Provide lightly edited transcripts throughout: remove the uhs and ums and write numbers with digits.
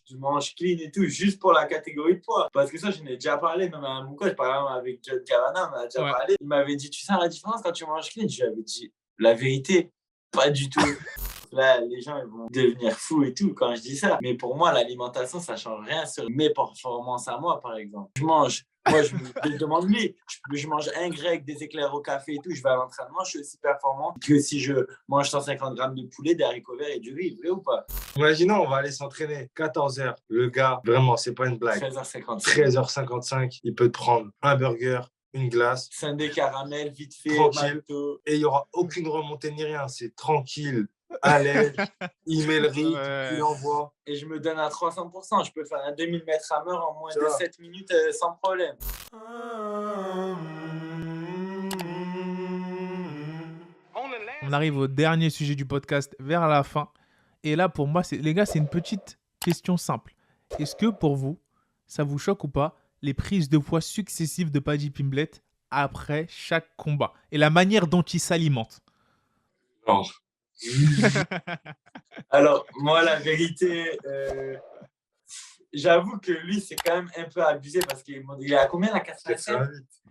je mange clean et tout, juste pour la catégorie de poids. Parce que ça, je n'ai déjà parlé, même à mon coach, par exemple, avec John Cavana, on a déjà parlé. Il m'avait dit, tu sens la différence quand tu manges clean? Je lui avais dit, la vérité, pas du tout. Là, les gens ils vont devenir fous et tout quand je dis ça. Mais pour moi, l'alimentation, ça change rien sur mes performances à moi, par exemple. Je demande lui, je mange un grec, des éclairs au café et tout, je vais à l'entraînement, je suis aussi performant que si je mange 150 grammes de poulet, des haricots verts et du riz, vrai ou pas? Imaginons, on va aller s'entraîner 14h. Le gars, vraiment, c'est pas une blague. 13h55, il peut te prendre un burger, une glace. Sundae caramel, vite fait, tranquille. Et il n'y aura aucune remontée ni rien. C'est tranquille, à l'aise. Il met le rythme, il envoie. Et je me donne à 300%. Je peux faire un 2000 mètres à l'heure en moins de 7 minutes sans problème. On arrive au dernier sujet du podcast, vers la fin. Et là, pour moi, les gars, c'est une petite question simple. Est-ce que pour vous, ça vous choque ou pas, les prises de poids successives de Paddy Pimblett après chaque combat et la manière dont il s'alimente? Non. Alors, moi, la vérité, j'avoue que lui, c'est quand même un peu abusé parce qu'il est à combien là, 87?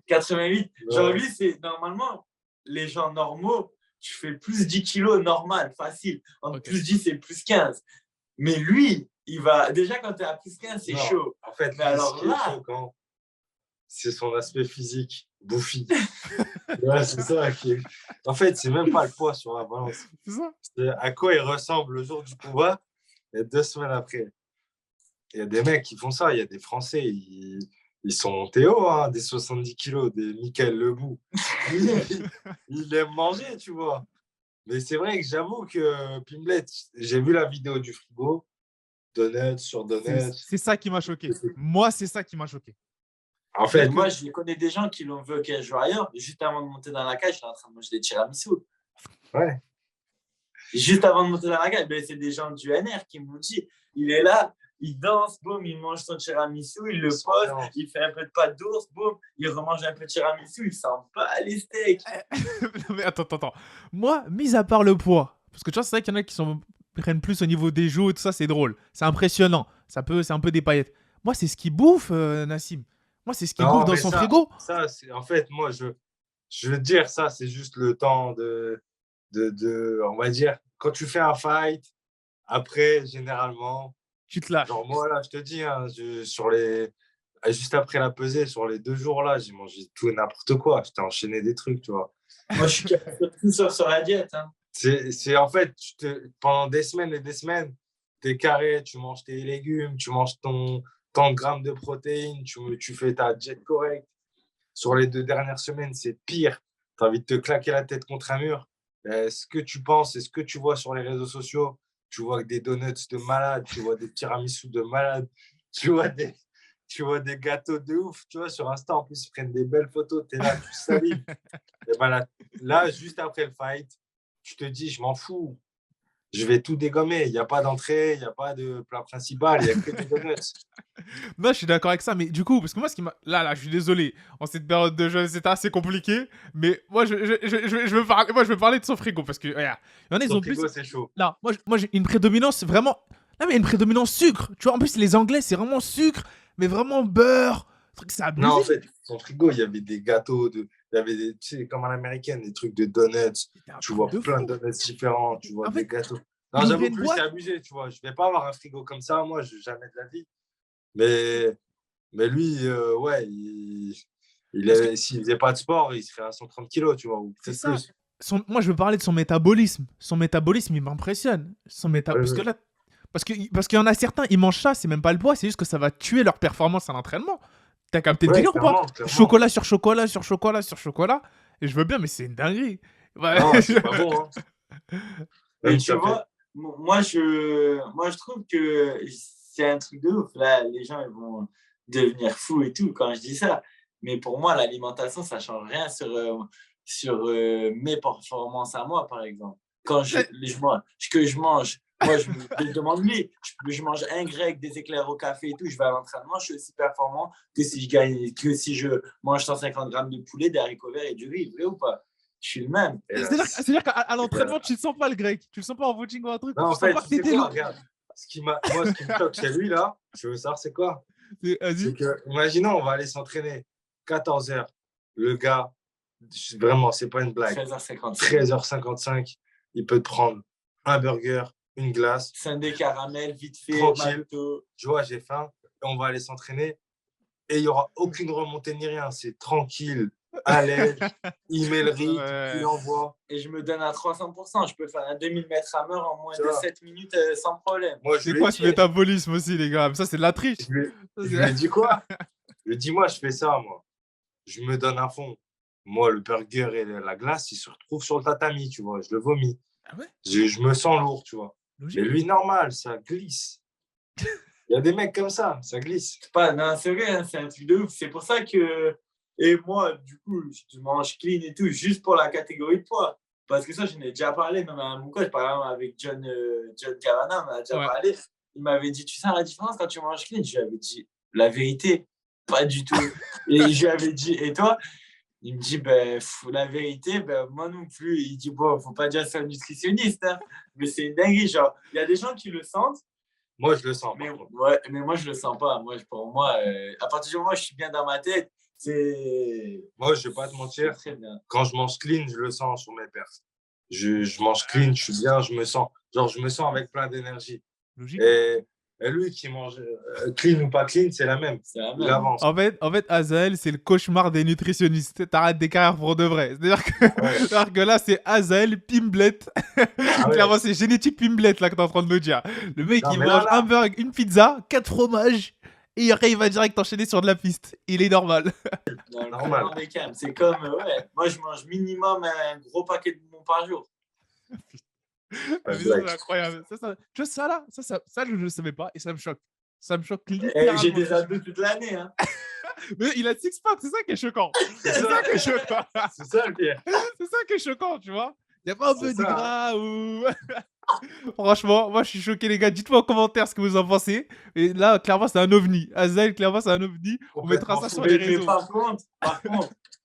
88. Ouais. Genre, lui, c'est normalement, les gens normaux, tu fais plus 10 kilos normal, facile. Entre plus 10 et plus 15. Mais lui, il va. Déjà, quand tu es à plus 15, c'est chaud. En fait, mais alors là, c'est son aspect physique, bouffi. Ouais, c'est ça qui est. En fait, c'est même pas le poids sur la balance. C'est ça. C'est à quoi il ressemble le jour du combat et 2 semaines après. Il y a des mecs qui font ça. Il y a des Français, ils sont Théo, hein, des 70 kilos, des Michael Lebou. Ils aiment manger, tu vois. Mais c'est vrai que j'avoue que Pimblett, j'ai vu la vidéo du frigo, donuts sur donuts. C'est ça qui m'a choqué. Moi, c'est ça qui m'a choqué. En fait, moi, je connais des gens qui l'ont vu qu'un jour ailleurs. Juste avant de monter dans la cage, j'étais en train de manger des tiramisu. Ouais. Juste avant de monter dans la cage, ben, c'est des gens du NR qui m'ont dit, il est là, il danse, boum, il mange son tiramisu, il le pose, il fait un peu de pâte d'ours, boum, il remange un peu de tiramisu, il sent pas les steaks. Non mais attends. Moi, mis à part le poids, parce que tu vois, c'est vrai qu'il y en a qui prennent plus au niveau des joues et tout ça, c'est drôle. C'est impressionnant. C'est un peu des paillettes. Moi, c'est ce qui bouffe, Nassim. Moi, c'est ce qui bouffe dans son frigo. Ça, c'est, en fait, moi, je veux dire, ça, c'est juste le temps de, on va dire, quand tu fais un fight, après, généralement, tu te lâches. Genre, moi, là, je te dis, hein, juste après la pesée, sur les 2 jours, là, j'ai mangé tout et n'importe quoi. J'étais enchaîné des trucs, tu vois. Moi, je suis tout sur la diète. Hein. C'est en fait, pendant des semaines et des semaines, tu es carré, tu manges tes légumes, tu manges ton tant de grammes de protéines, tu fais ta diète correcte. Sur les 2 dernières semaines, c'est pire. Tu as envie de te claquer la tête contre un mur. Ce que tu penses et ce que tu vois sur les réseaux sociaux, tu vois des donuts de malade, tu vois des tiramisu de malade, tu vois des gâteaux de ouf. Tu vois, sur Insta, en plus, ils prennent des belles photos. Tu es là, tu salives. Et ben là, juste après le fight, tu te dis, je m'en fous. Je vais tout dégommer. Il n'y a pas d'entrée, il n'y a pas de plat principal, il n'y a que des donuts. Non, je suis d'accord avec ça, mais du coup, parce que moi, là, je suis désolé. En cette période de jeûne, c'était assez compliqué. Mais moi, je veux parler de son frigo parce que, regarde, il y en a, ils ont plus. Son frigo, c'est chaud. Non, moi, j'ai une prédominance vraiment. Non, mais une prédominance sucre. Tu vois, en plus, les Anglais, c'est vraiment sucre, mais vraiment beurre. Truc, c'est abusé. Non, en fait, son frigo, il y avait des gâteaux, il y avait des, tu sais, comme à l'américaine, des trucs de donuts. Tu vois plein de donuts différents, tu vois des gâteaux. Non, j'avoue, plus c'est abusé, tu vois. Je vais pas avoir un frigo comme ça, moi, jamais de la vie. Mais lui, ouais, s'il faisait pas de sport, il serait à 130 kilos, tu vois, ou peut-être plus. Moi, je veux parler de son métabolisme. Son métabolisme, il m'impressionne. Parce qu'il y en a certains, ils mangent ça, c'est même pas le poids, c'est juste que ça va tuer leur performance à l'entraînement. T'as capté le délire ou pas? Chocolat sur chocolat sur chocolat sur chocolat. Et je veux bien, mais c'est une dinguerie. Ouais. Non, c'est pas bon. Hein. Mais tu vois, moi, je trouve que c'est un truc de ouf. Là, les gens ils vont devenir fous et tout quand je dis ça. Mais pour moi, l'alimentation, ça ne change rien sur mes performances à moi, par exemple. Quand je mange, moi, je me demande lui, je mange un grec, des éclairs au café et tout, je vais à l'entraînement, je suis aussi performant que si je mange 150 grammes de poulet, des haricots verts et du riz, vrai ou pas? Je suis le même. C'est-à-dire qu'à l'entraînement, tu ne sens pas le grec. Tu ne le sens pas en footing ou un truc. Non, en fait, tu sais quoi, regarde. Moi, ce qui me choque chez lui, là, je veux savoir c'est quoi. Vas-y. C'est que, imaginons, on va aller s'entraîner 14 heures. Le gars, vraiment, c'est pas une blague. 13h55. 13h55, il peut te prendre un burger, une glace. Sundae caramel, vite fait, Tranquille. McDo. Tu vois, j'ai faim, et on va aller s'entraîner. Et il n'y aura aucune remontée ni rien. C'est tranquille, à l'aise. Il met le rythme, Ouais. il envoie. Et je me donne à 300%. Je peux faire un 2000 mètres à heure en moins Tu de vois. 7 minutes sans problème. Moi, je C'est lui quoi ai ce dit, métabolisme aussi, les gars? Ça, c'est de la triche. je lui ai- Ça, je c'est- lui ai dit quoi? Je lui ai dit, moi, je fais ça, moi. Je me donne à fond. Moi, le burger et la glace, ils se retrouvent sur le tatami, tu vois. Je le vomis. Ah ouais? Je me sens lourd, tu vois. Logique. Mais lui, normal, ça glisse. Il y a des mecs comme ça glisse. Non, c'est vrai, hein, c'est un truc de ouf. C'est pour ça que. Et moi, du coup, je mange clean et tout, juste pour la catégorie de poids. Parce que ça, je n'ai déjà parlé, même à mon coach, par exemple, avec John Cavana, on a déjà parlé. Il m'avait dit, tu sens la différence quand tu manges clean? Je lui avais dit, la vérité, pas du tout. Et je lui avais dit, et toi? Il me dit, la vérité, moi non plus. Il dit, bon, faut pas dire que c'est un nutritionniste, hein, mais c'est une dinguerie. Genre, il y a des gens qui le sentent. Moi, je le sens. Mais moi, je le sens pas. Pour moi, à partir du moment où je suis bien dans ma tête, c'est. Moi, je vais pas te mentir. Très bien. Quand je mange clean, je le sens sur mes perfs. Je mange clean, je suis bien, je me sens avec plein d'énergie. Logique. Et lui qui mange clean ou pas clean, c'est la même. C'est la Il même. avance. En fait, Azael, c'est le cauchemar des nutritionnistes. T'arrêtes des carrières pour de vrai. C'est-à-dire que là, c'est Azael Pimblet. Clairement, c'est génétique Pimblet là que t'es en train de nous dire. Le mec, Non, il mais mange là- un burger, une pizza, 4 fromages, et après, il va direct enchaîner sur de la piste. Il est normal. Dans le Normal. plan des calmes. C'est comme, moi, je mange minimum un gros paquet de bonbons par jour. Pas de Mais ça, blague. c'est incroyable. Tu vois, ça, je ne le savais pas et ça me choque. Ça me choque Et littéralement. j'ai des abdos toute l'année. Hein. Mais il a six-pack, c'est ça qui est choquant. C'est ça qui est choquant. C'est ça le pire. C'est ça qui est choquant, tu vois. Il n'y a pas un peu C'est de ça. gras ou. Franchement, moi je suis choqué, les gars. Dites-moi en commentaire ce que vous en pensez. Et là, clairement, c'est un ovni. Azael, clairement, c'est un ovni. On mettra ça sur les Mais réseaux. par contre,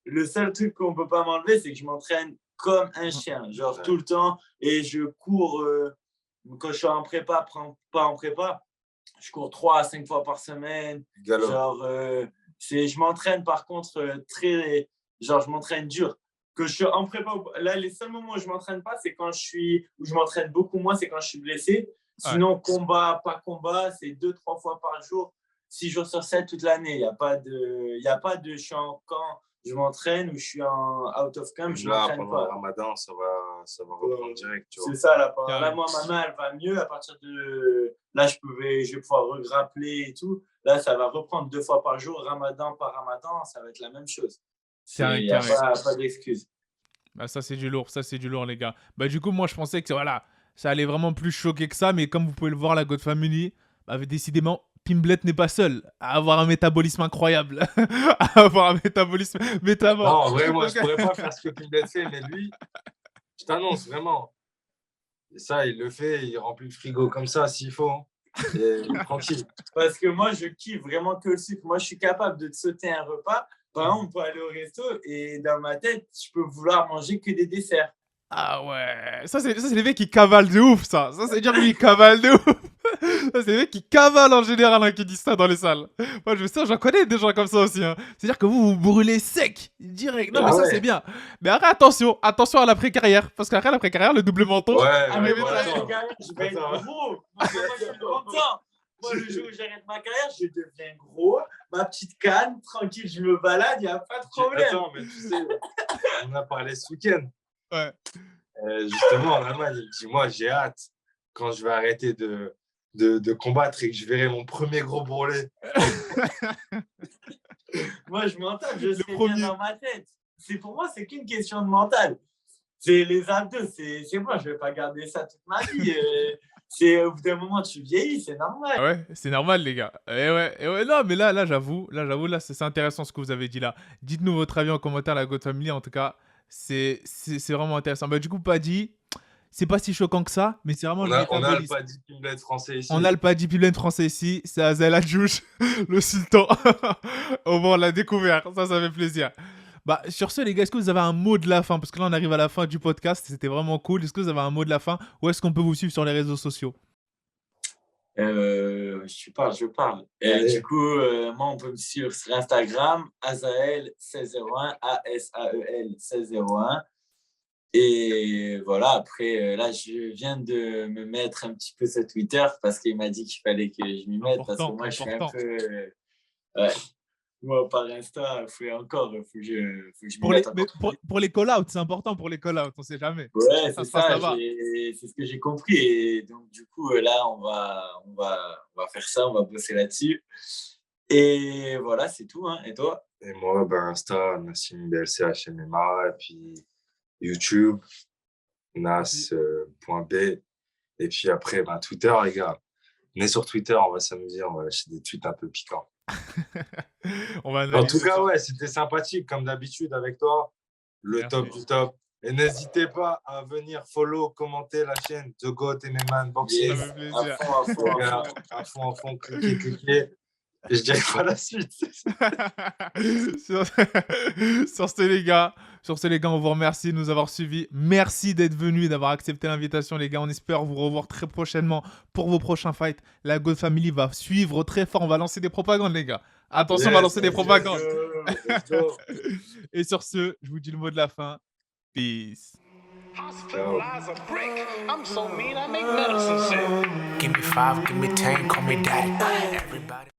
le seul truc qu'on peut pas m'enlever, c'est que je m'entraîne comme un chien. Genre Ouais. tout le temps. Et je cours, quand je suis en prépa, pas en prépa, je cours 3 à 5 fois par semaine. Galop. Genre, je m'entraîne par contre genre, je m'entraîne dur. Que je suis en prépa, là, les seuls moments où je m'entraîne pas, c'est où je m'entraîne beaucoup moins, c'est quand je suis blessé. Sinon, combat, pas combat, c'est 2-3 fois par jour, 6 jours sur 7 toute l'année. Il n'y a pas de je suis en camp, je m'entraîne ou je suis en out of camp, je Là, m'entraîne pendant pas. le ramadan, ça va reprendre direct. Tu vois. C'est ça, là, Carrément. moi, ma main, elle va mieux. À partir de là, je vais pouvoir regrappler et tout. Là, ça va reprendre 2 fois par jour, ramadan par ramadan, ça va être la même chose. Il n'y a pas d'excuse. Bah, ça, c'est du lourd, les gars. Bah, du coup, moi, je pensais que voilà, ça allait vraiment plus choquer que ça, mais comme vous pouvez le voir, la God Family, bah, décidément, Pimblet n'est pas seul à avoir un métabolisme incroyable. À avoir un métabolisme métamorphe. Non, en vrai, moi, je pourrais pas faire ce que Pimblet fait, mais lui, je t'annonce, vraiment. Et ça, il le fait, il remplit le frigo comme ça s'il faut. Hein. Et tranquille. Parce que moi, je kiffe vraiment que le sucre. Moi, je suis capable de te sauter un repas. Par exemple, on peut aller au resto et dans ma tête, je peux vouloir manger que des desserts. Ah ouais, ça c'est les mecs qui cavalent de ouf, ça. Ça, c'est dire qu'ils cavalent de ouf. Ça, c'est les mecs qui cavalent en général, hein, qui disent ça dans les salles. Moi, j'en connais des gens comme ça aussi. Hein. C'est-à-dire que vous brûlez sec, direct. Non, mais ça, c'est bien. Mais après, attention à l'après-carrière. Parce qu'après l'après-carrière, le double menton. Ouais, Mais ouais, moi, attends. je vais être gros. Moi, je suis content. Moi, le jour où j'arrête ma carrière, je deviens gros. Ma petite canne, tranquille, je me balade, il n'y a pas de problème. Attends, mais tu sais, on a parlé ce week-end. Ouais. Justement, en Allemagne, il me dit, moi, j'ai hâte quand je vais arrêter de combattre et que je verrai mon premier gros brûlé. Moi, je m'entends, je serai premier. bien dans ma tête. Pour moi, c'est qu'une question de mental. C'est les abdos, c'est moi, je ne vais pas garder ça toute ma vie. Au bout d'un moment, tu vieillis, c'est normal. Ah ouais, c'est normal, les gars. Et ouais, non, mais là, j'avoue, c'est intéressant ce que vous avez dit là. Dites-nous votre avis en commentaire, la God Family. En tout cas, c'est vraiment intéressant. Bah, du coup, Paddy, c'est pas si choquant que ça, mais c'est vraiment On a le métabolisme. pas dit Pimblet français ici. On a le Paddy Pimblet français ici, c'est Azael Adjouch, le sultan. Au moins, on l'a découvert, ça fait plaisir. Bah, sur ce, les gars, est-ce que vous avez un mot de la fin? Parce que là, on arrive à la fin du podcast, c'était vraiment cool. Est-ce que vous avez un mot de la fin? Ou est-ce qu'on peut vous suivre sur les réseaux sociaux? Je parle. Et Allez. du coup, moi, on peut me suivre sur Instagram, Asael1601, Asael 1601. Et voilà, après, là, je viens de me mettre un petit peu sur Twitter parce qu'il m'a dit qu'il fallait que je m'y mette parce que moi, je suis un peu. Ouais, moi, par Insta, faut que je m'y mette encore plus. Pour les call-outs, c'est important pour les call-outs, on sait jamais. Ouais, Ça c'est se passe ça, là-bas. c'est ce que j'ai compris. Et donc, du coup, là, on va faire ça, on va bosser là-dessus. Et voilà, c'est tout. Hein. Et toi? Et moi, Insta, Nassim BLCHMMA, et puis YouTube, nas.b. Et puis après, Twitter, les gars. Venez sur Twitter, on va s'amuser, on va lâcher des tweets un peu piquants. On va En tout analyser cas, ça. ouais, c'était sympathique, comme d'habitude, avec toi. Le Merci. top du top. Et n'hésitez pas à venir follow, commenter la chaîne The Goat MMA Unboxing. Ça Yes, fait plaisir. à fond. Cliquez. Et je dirais pas la suite. Sur ce, les gars, on vous remercie de nous avoir suivis. Merci d'être venus, d'avoir accepté l'invitation, les gars. On espère vous revoir très prochainement pour vos prochains fights. La Goat Family va suivre très fort. On va lancer des propagandes, les gars. Attention, on va lancer des propagandes. Let's go. Et sur ce, je vous dis le mot de la fin. Peace. Ciao. I'm so mean, I make medicine sick. Give me 5, give me 10, call me daddy. Everybody.